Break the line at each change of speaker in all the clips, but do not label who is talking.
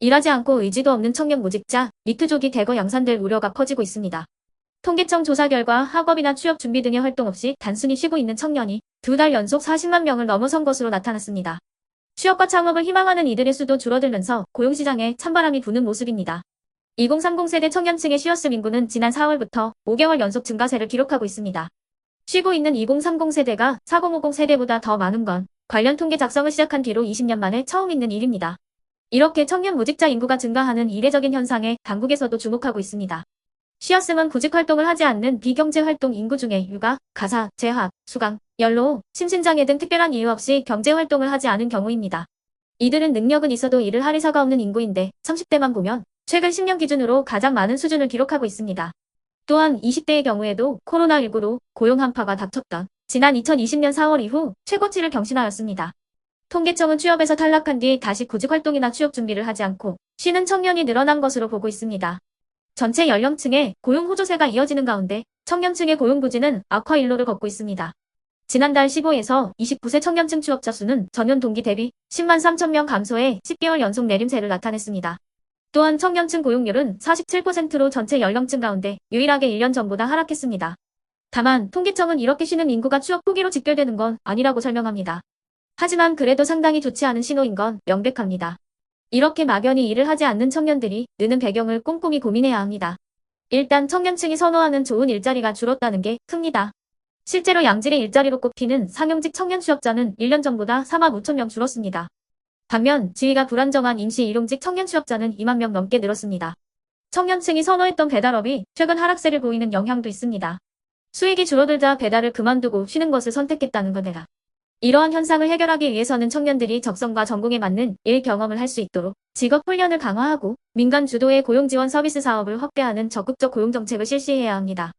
일하지 않고 의지도 없는 청년 무직자, 니트족이 대거 양산될 우려가 커지고 있습니다. 통계청 조사 결과 학업이나 취업 준비 등의 활동 없이 단순히 쉬고 있는 청년이 2달 연속 40만 명을 넘어선 것으로 나타났습니다. 취업과 창업을 희망하는 이들의 수도 줄어들면서 고용시장에 찬바람이 부는 모습입니다. 2030 세대 청년층의 쉬었음 인구는 지난 4월부터 5개월 연속 증가세를 기록하고 있습니다. 쉬고 있는 2030 세대가 4050 세대보다 더 많은 건 관련 통계 작성을 시작한 뒤로 20년 만에 처음 있는 일입니다. 이렇게 청년 무직자 인구가 증가하는 이례적인 현상에 당국에서도 주목하고 있습니다. 쉬었음은 구직 활동을 하지 않는 비경제 활동 인구 중에 육아, 가사, 재학, 수강, 연로, 심신장애 등 특별한 이유 없이 경제 활동을 하지 않은 경우입니다. 이들은 능력은 있어도 일을 할 의사가 없는 인구인데 30대만 보면 최근 10년 기준으로 가장 많은 수준을 기록하고 있습니다. 또한 20대의 경우에도 코로나19로 고용 한파가 닥쳤던 지난 2020년 4월 이후 최고치를 경신하였습니다. 통계청은 취업에서 탈락한 뒤 다시 구직 활동이나 취업 준비를 하지 않고 쉬는 청년이 늘어난 것으로 보고 있습니다. 전체 연령층의 고용 호조세가 이어지는 가운데 청년층의 고용 부진은 악화 일로를 걷고 있습니다. 지난달 15에서 29세 청년층 취업자 수는 전년 동기 대비 10만 3천 명 감소해 10개월 연속 내림세를 나타냈습니다. 또한 청년층 고용률은 47%로 전체 연령층 가운데 유일하게 1년 전보다 하락했습니다. 다만 통계청은 이렇게 쉬는 인구가 취업 포기로 직결되는 건 아니라고 설명합니다. 하지만 그래도 상당히 좋지 않은 신호인 건 명백합니다. 이렇게 막연히 일을 하지 않는 청년들이 느는 배경을 꼼꼼히 고민해야 합니다. 일단 청년층이 선호하는 좋은 일자리가 줄었다는 게 큽니다. 실제로 양질의 일자리로 꼽히는 상용직 청년 취업자는 1년 전보다 4만 5천 명 줄었습니다. 반면 지위가 불안정한 임시 일용직 청년 취업자는 2만 명 넘게 늘었습니다. 청년층이 선호했던 배달업이 최근 하락세를 보이는 영향도 있습니다. 수익이 줄어들자 배달을 그만두고 쉬는 것을 선택했다는 겁니다. 이러한 현상을 해결하기 위해서는 청년들이 적성과 전공에 맞는 일 경험을 할 수 있도록 직업 훈련을 강화하고 민간 주도의 고용 지원 서비스 사업을 확대하는 적극적 고용 정책을 실시해야 합니다.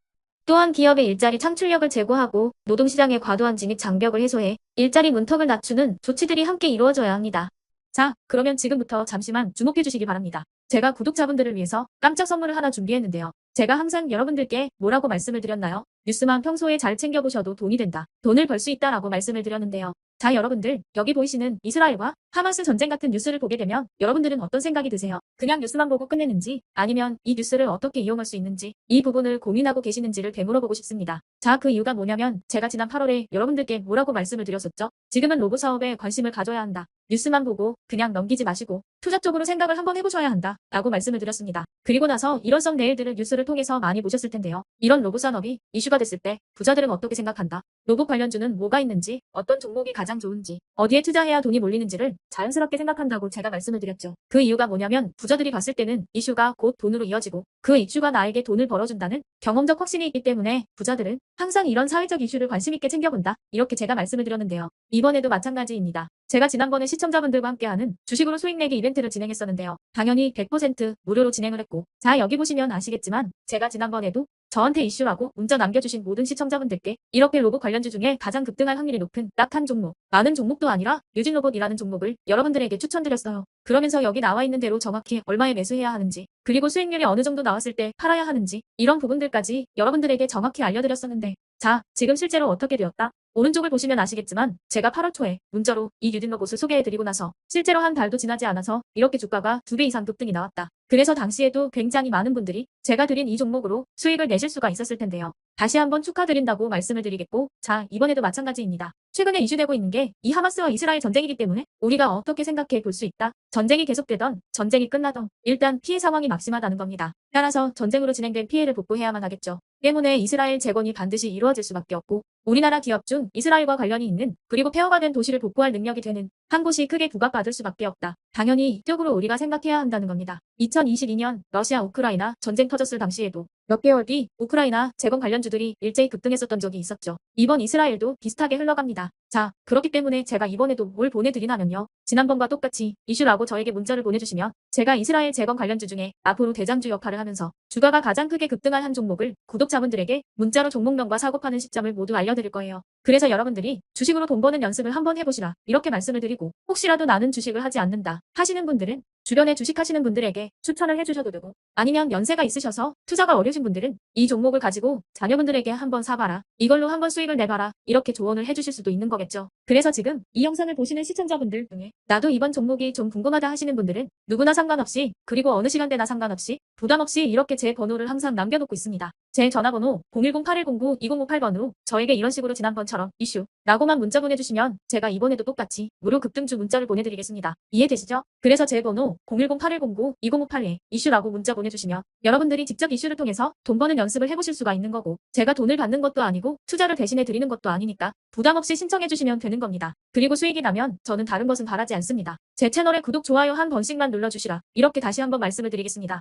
또한 기업의 일자리 창출력을 제고하고 노동시장의 과도한 진입 장벽을 해소해 일자리 문턱을 낮추는 조치들이 함께 이루어져야 합니다. 자, 그러면 지금부터 잠시만 주목해 주시기 바랍니다. 제가 구독자분들을 위해서 깜짝 선물을 하나 준비했는데요. 제가 항상 여러분들께 뭐라고 말씀을 드렸나요? 뉴스만 평소에 잘 챙겨보셔도 돈이 된다. 돈을 벌 수 있다라고 말씀을 드렸는데요. 자, 여러분들, 여기 보이시는 이스라엘과 하마스 전쟁 같은 뉴스를 보게 되면 여러분들은 어떤 생각이 드세요? 그냥 뉴스만 보고 끝내는지 아니면 이 뉴스를 어떻게 이용할 수 있는지 이 부분을 고민하고 계시는지를 되물어보고 싶습니다. 자, 그 이유가 뭐냐면 제가 지난 8월에 여러분들께 뭐라고 말씀을 드렸었죠? 지금은 로봇 사업에 관심을 가져야 한다. 뉴스만 보고 그냥 넘기지 마시고 투자 쪽으로 생각을 한번 해보셔야 한다 라고 말씀을 드렸습니다. 그리고 나서 이런 썸네일들을 뉴스를 통해서 많이 보셨을 텐데요. 이런 로봇 산업이 이슈가 됐을 때 부자들은 어떻게 생각한다? 로봇 관련주는 뭐가 있는지, 어떤 종목이 가장 좋은지, 어디에 투자해야 돈이 몰리는지를 자연스럽게 생각한다고 제가 말씀을 드렸죠. 그 이유가 뭐냐면 부자들이 봤을 때는 이슈가 곧 돈으로 이어지고 그 이슈가 나에게 돈을 벌어준다는 경험적 확신이 있기 때문에 부자들은 항상 이런 사회적 이슈를 관심 있게 챙겨본다. 이렇게 제가 말씀을 드렸는데요. 이번에도 마찬가지입니다. 제가 지난번에 시청자분들과 함께하는 주식으로 수익 내기 이벤트를 진행했었는데요. 당연히 100% 무료로 진행을 했고, 자, 여기 보시면 아시겠지만 제가 지난번에도 저한테 이슈라고 문자 남겨주신 모든 시청자분들께 이렇게 로봇 관련주 중에 가장 급등할 확률이 높은 딱 한 종목, 많은 종목도 아니라 뉴진로봇이라는 종목을 여러분들에게 추천드렸어요. 그러면서 여기 나와 있는 대로 정확히 얼마에 매수해야 하는지, 그리고 수익률이 어느 정도 나왔을 때 팔아야 하는지 이런 부분들까지 여러분들에게 정확히 알려드렸었는데, 자, 지금 실제로 어떻게 되었다? 오른쪽을 보시면 아시겠지만 제가 8월 초에 문자로 이 뉴진로봇을 소개해드리고 나서 실제로 한 달도 지나지 않아서 이렇게 주가가 2배 이상 급등이 나왔다. 그래서 당시에도 굉장히 많은 분들이 제가 드린 이 종목으로 수익을 내실 수가 있었을 텐데요. 다시 한번 축하드린다고 말씀을 드리겠고, 자, 이번에도 마찬가지입니다. 최근에 이슈되고 있는 게 이 하마스와 이스라엘 전쟁이기 때문에 우리가 어떻게 생각해 볼 수 있다? 전쟁이 계속되던, 전쟁이 끝나던 일단 피해 상황이 막심하다는 겁니다. 따라서 전쟁으로 진행된 피해를 복구해야만 하겠죠. 때문에 이스라엘 재건이 반드시 이루어질 수밖에 없고 우리나라 기업 중 이스라엘과 관련이 있는 그리고 폐허가 된 도시를 복구할 능력이 되는 한 곳이 크게 부각받을 수밖에 없다. 당연히 이쪽으로 우리가 생각해야 한다는 겁니다. 2022년 러시아 우크라이나 전쟁 터졌을 당시에도 몇 개월 뒤 우크라이나 재건 관련주들이 일제히 급등했었던 적이 있었죠. 이번 이스라엘도 비슷하게 흘러갑니다. 자, 그렇기 때문에 제가 이번에도 뭘 보내드리냐면요. 지난번과 똑같이 이슈라고 저에게 문자를 보내주시면 제가 이스라엘 재건 관련주 중에 앞으로 대장주 역할을 하면서 주가가 가장 크게 급등할 한 종목을 구독자분들에게 문자로 종목명과 사고파는 시점을 모두 알려드릴 거예요. 그래서 여러분들이 주식으로 돈 버는 연습을 한번 해보시라 이렇게 말씀을 드리고, 혹시라도 나는 주식을 하지 않는다 하시는 분들은 주변에 주식하시는 분들에게 추천을 해주셔도 되고, 아니면 연세가 있으셔서 투자가 어려우신 분들은 이 종목을 가지고 자녀분들에게 한번 사봐라. 이걸로 한번 수익을 내봐라. 이렇게 조언을 해주실 수도 있는 거겠죠. 그래서 지금 이 영상을 보시는 시청자분들 중에 나도 이번 종목이 좀 궁금하다 하시는 분들은 누구나 상관없이, 그리고 어느 시간대나 상관없이 부담 없이 이렇게 제 번호를 항상 남겨놓고 있습니다. 제 전화번호 010-8109-2058번으로 저에게 이런 식으로 지난번처럼 이슈 라고만 문자 보내주시면 제가 이번에도 똑같이 무료 급등주 문자를 보내드리겠습니다. 이해되시죠? 그래서 제 번호 010-8109-2058에 이슈라고 문자 보내주시면 여러분들이 직접 이슈를 통해서 돈 버는 연습을 해보실 수가 있는 거고, 제가 돈을 받는 것도 아니고 투자를 대신해 드리는 것도 아니니까 부담 없이 신청해 주시면 되는 겁니다. 그리고 수익이 나면 저는 다른 것은 바라지 않습니다. 제 채널에 구독, 좋아요 한 번씩만 눌러주시라. 이렇게 다시 한번 말씀을 드리겠습니다.